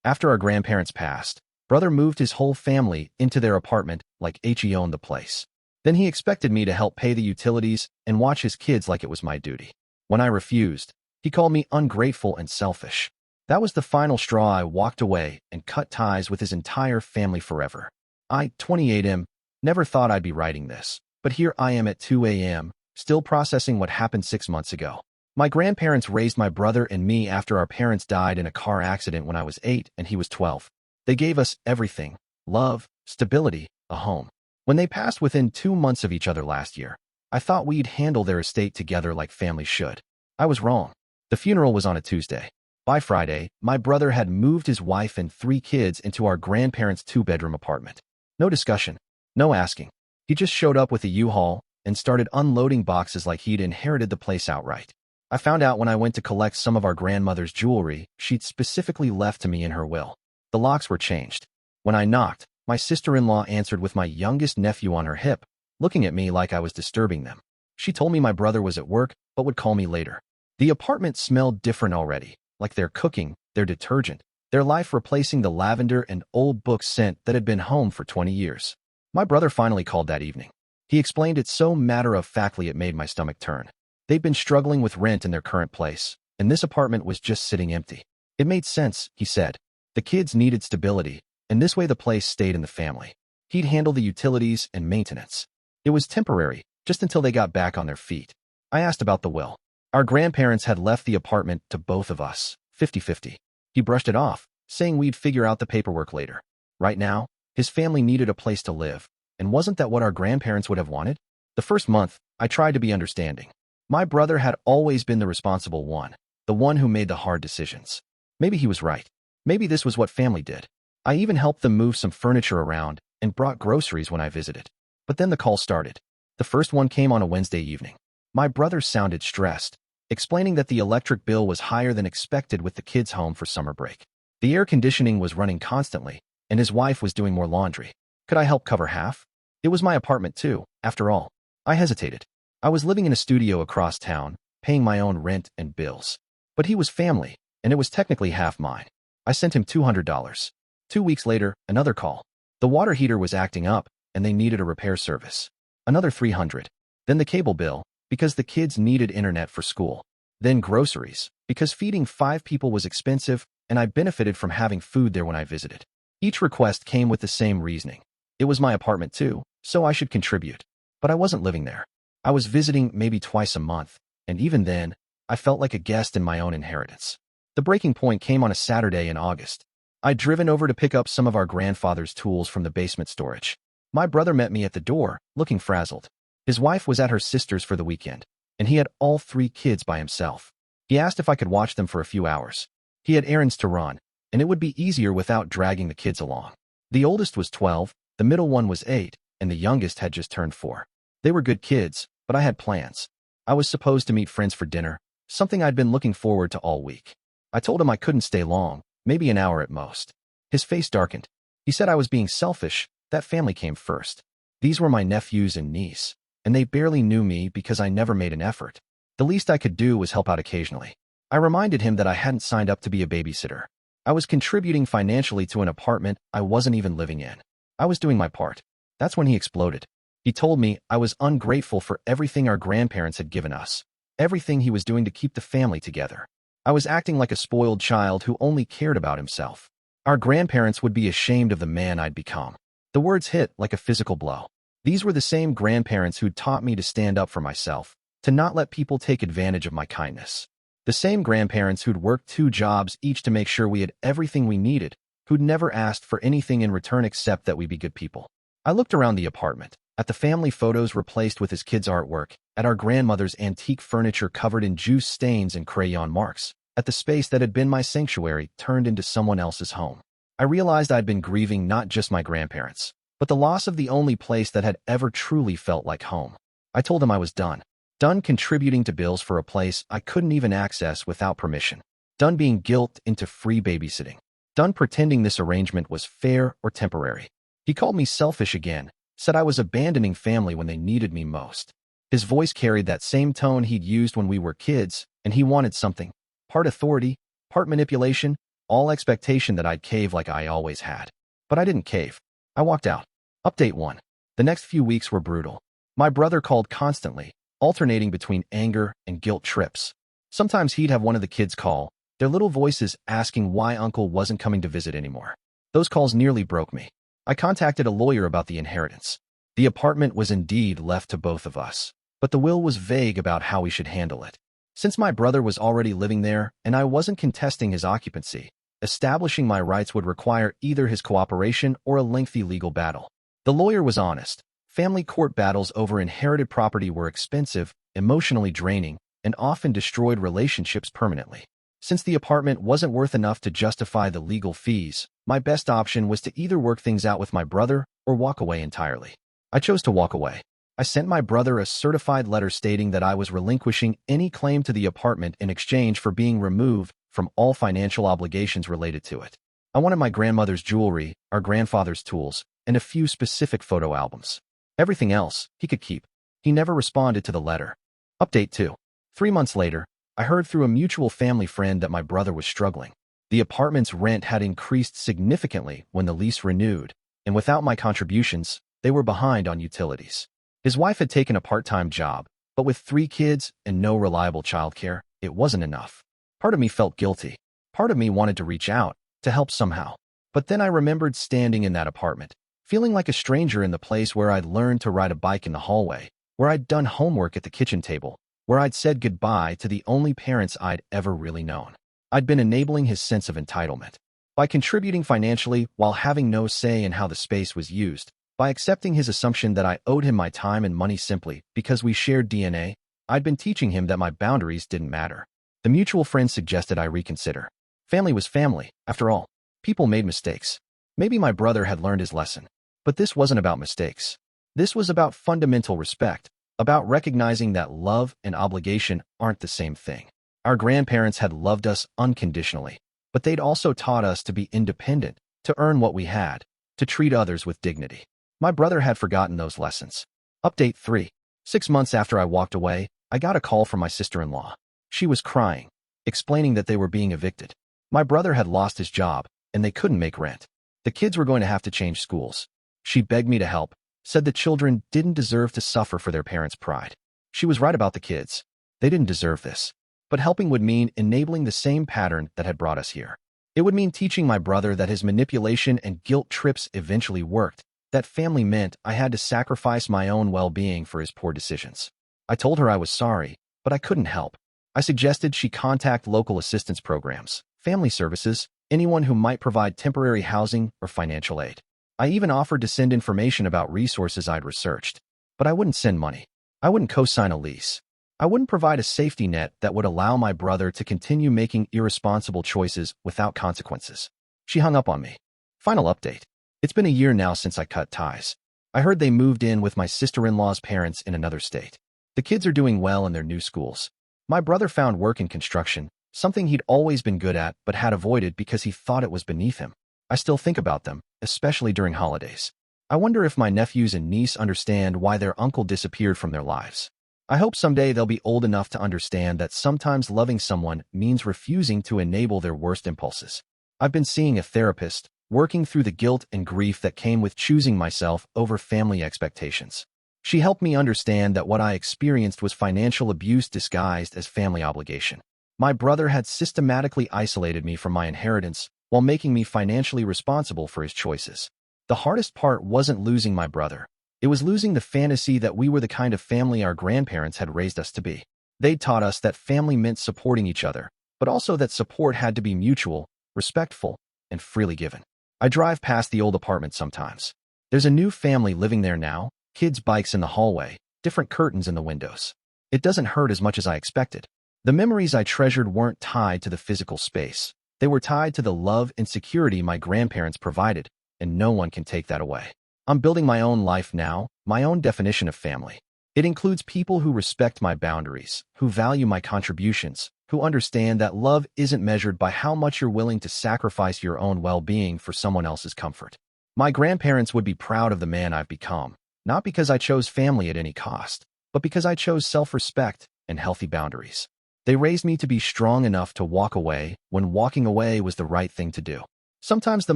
After our grandparents passed, brother moved his whole family into their apartment like he owned the place. Then he expected me to help pay the utilities and watch his kids like it was my duty. When I refused, he called me ungrateful and selfish. That was the final straw. I walked away and cut ties with his entire family forever. I, 28 never thought I'd be writing this, but here I am at 2 a.m., still processing what happened 6 months ago. My grandparents raised my brother and me after our parents died in a car accident when I was 8 and he was 12. They gave us everything: love, stability, a home. When they passed within 2 months of each other last year, I thought we'd handle their estate together like families should. I was wrong. The funeral was on a Tuesday. By Friday, my brother had moved his wife and 3 kids into our grandparents' 2-bedroom apartment. No discussion, no asking. He just showed up with a U-Haul and started unloading boxes like he'd inherited the place outright. I found out when I went to collect some of our grandmother's jewelry she'd specifically left to me in her will. The locks were changed. When I knocked, my sister-in-law answered with my youngest nephew on her hip, looking at me like I was disturbing them. She told me my brother was at work but would call me later. The apartment smelled different already, like their cooking, their detergent, their life replacing the lavender and old book scent that had been home for 20 years. My brother finally called that evening. He explained it so matter-of-factly it made my stomach turn. They'd been struggling with rent in their current place, and this apartment was just sitting empty. It made sense, he said. The kids needed stability, and this way the place stayed in the family. He'd handle the utilities and maintenance. It was temporary, just until they got back on their feet. I asked about the will. Our grandparents had left the apartment to both of us, 50-50. He brushed it off, saying we'd figure out the paperwork later. Right now, his family needed a place to live, and wasn't that what our grandparents would have wanted? The first month, I tried to be understanding. My brother had always been the responsible one, the one who made the hard decisions. Maybe he was right. Maybe this was what family did. I even helped them move some furniture around and brought groceries when I visited. But then the call started. The first one came on a Wednesday evening. My brother sounded stressed, explaining that the electric bill was higher than expected with the kids home for summer break. The air conditioning was running constantly, and his wife was doing more laundry. Could I help cover half? It was my apartment too, after all. I hesitated. I was living in a studio across town, paying my own rent and bills. But he was family, and it was technically half mine. I sent him $200. 2 weeks later, another call. The water heater was acting up, and they needed a repair service. Another $300. Then the cable bill, because the kids needed internet for school. Then groceries, because feeding 5 people was expensive, and I benefited from having food there when I visited. Each request came with the same reasoning. It was my apartment too, so I should contribute. But I wasn't living there. I was visiting maybe twice a month, and even then, I felt like a guest in my own inheritance. The breaking point came on a Saturday in August. I'd driven over to pick up some of our grandfather's tools from the basement storage. My brother met me at the door, looking frazzled. His wife was at her sister's for the weekend, and he had all 3 kids by himself. He asked if I could watch them for a few hours. He had errands to run, and it would be easier without dragging the kids along. The oldest was 12, the middle one was 8, and the youngest had just turned 4. They were good kids, but I had plans. I was supposed to meet friends for dinner, something I'd been looking forward to all week. I told him I couldn't stay long, maybe an hour at most. His face darkened. He said I was being selfish, that family came first. These were my nephews and niece, and they barely knew me because I never made an effort. The least I could do was help out occasionally. I reminded him that I hadn't signed up to be a babysitter. I was contributing financially to an apartment I wasn't even living in. I was doing my part. That's when he exploded. He told me I was ungrateful for everything our grandparents had given us, everything he was doing to keep the family together. I was acting like a spoiled child who only cared about himself. Our grandparents would be ashamed of the man I'd become. The words hit like a physical blow. These were the same grandparents who'd taught me to stand up for myself, to not let people take advantage of my kindness. The same grandparents who'd worked 2 jobs each to make sure we had everything we needed, who'd never asked for anything in return except that we be good people. I looked around the apartment, at the family photos replaced with his kids' artwork, at our grandmother's antique furniture covered in juice stains and crayon marks, at the space that had been my sanctuary turned into someone else's home. I realized I'd been grieving not just my grandparents, but the loss of the only place that had ever truly felt like home. I told him I was done. Done contributing to bills for a place I couldn't even access without permission. Done being guilted into free babysitting. Done pretending this arrangement was fair or temporary. He called me selfish again, said I was abandoning family when they needed me most. His voice carried that same tone he'd used when we were kids, and he wanted something. Part authority, part manipulation, all expectation that I'd cave like I always had. But I didn't cave. I walked out. Update 1. The next few weeks were brutal. My brother called constantly, alternating between anger and guilt trips. Sometimes he'd have one of the kids call, their little voices asking why Uncle wasn't coming to visit anymore. Those calls nearly broke me. I contacted a lawyer about the inheritance. The apartment was indeed left to both of us, but the will was vague about how we should handle it. Since my brother was already living there and I wasn't contesting his occupancy, establishing my rights would require either his cooperation or a lengthy legal battle. The lawyer was honest. Family court battles over inherited property were expensive, emotionally draining, and often destroyed relationships permanently. Since the apartment wasn't worth enough to justify the legal fees, my best option was to either work things out with my brother or walk away entirely. I chose to walk away. I sent my brother a certified letter stating that I was relinquishing any claim to the apartment in exchange for being removed from all financial obligations related to it. I wanted my grandmother's jewelry, our grandfather's tools, and a few specific photo albums. Everything else, he could keep. He never responded to the letter. Update 2. 3 months later, I heard through a mutual family friend that my brother was struggling. The apartment's rent had increased significantly when the lease renewed, and without my contributions, they were behind on utilities. His wife had taken a part-time job, but with 3 kids and no reliable childcare, it wasn't enough. Part of me felt guilty. Part of me wanted to reach out, to help somehow. But then I remembered standing in that apartment, feeling like a stranger in the place where I'd learned to ride a bike in the hallway, where I'd done homework at the kitchen table, where I'd said goodbye to the only parents I'd ever really known. I'd been enabling his sense of entitlement. By contributing financially while having no say in how the space was used, by accepting his assumption that I owed him my time and money simply because we shared DNA, I'd been teaching him that my boundaries didn't matter. The mutual friend suggested I reconsider. Family was family, after all. People made mistakes. Maybe my brother had learned his lesson. But this wasn't about mistakes. This was about fundamental respect, about recognizing that love and obligation aren't the same thing. Our grandparents had loved us unconditionally, but they'd also taught us to be independent, to earn what we had, to treat others with dignity. My brother had forgotten those lessons. Update 3. 6 months after I walked away, I got a call from my sister-in-law. She was crying, explaining that they were being evicted. My brother had lost his job, and they couldn't make rent. The kids were going to have to change schools. She begged me to help, said the children didn't deserve to suffer for their parents' pride. She was right about the kids. They didn't deserve this. But helping would mean enabling the same pattern that had brought us here. It would mean teaching my brother that his manipulation and guilt trips eventually worked, that family meant I had to sacrifice my own well-being for his poor decisions. I told her I was sorry, but I couldn't help. I suggested she contact local assistance programs, family services, anyone who might provide temporary housing or financial aid. I even offered to send information about resources I'd researched. But I wouldn't send money. I wouldn't co-sign a lease. I wouldn't provide a safety net that would allow my brother to continue making irresponsible choices without consequences. She hung up on me. Final update. It's been a year now since I cut ties. I heard they moved in with my sister-in-law's parents in another state. The kids are doing well in their new schools. My brother found work in construction, something he'd always been good at but had avoided because he thought it was beneath him. I still think about them, especially during holidays. I wonder if my nephews and niece understand why their uncle disappeared from their lives. I hope someday they'll be old enough to understand that sometimes loving someone means refusing to enable their worst impulses. I've been seeing a therapist, working through the guilt and grief that came with choosing myself over family expectations. She helped me understand that what I experienced was financial abuse disguised as family obligation. My brother had systematically isolated me from my inheritance while making me financially responsible for his choices. The hardest part wasn't losing my brother. It was losing the fantasy that we were the kind of family our grandparents had raised us to be. They taught us that family meant supporting each other, but also that support had to be mutual, respectful, and freely given. I drive past the old apartment sometimes. There's a new family living there now, kids' bikes in the hallway, different curtains in the windows. It doesn't hurt as much as I expected. The memories I treasured weren't tied to the physical space. They were tied to the love and security my grandparents provided, and no one can take that away. I'm building my own life now, my own definition of family. It includes people who respect my boundaries, who value my contributions, who understand that love isn't measured by how much you're willing to sacrifice your own well-being for someone else's comfort. My grandparents would be proud of the man I've become, not because I chose family at any cost, but because I chose self-respect and healthy boundaries. They raised me to be strong enough to walk away when walking away was the right thing to do. Sometimes the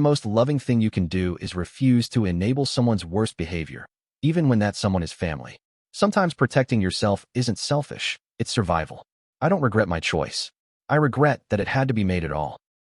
most loving thing you can do is refuse to enable someone's worst behavior, even when that someone is family. Sometimes protecting yourself isn't selfish, it's survival. I don't regret my choice. I regret that it had to be made at all.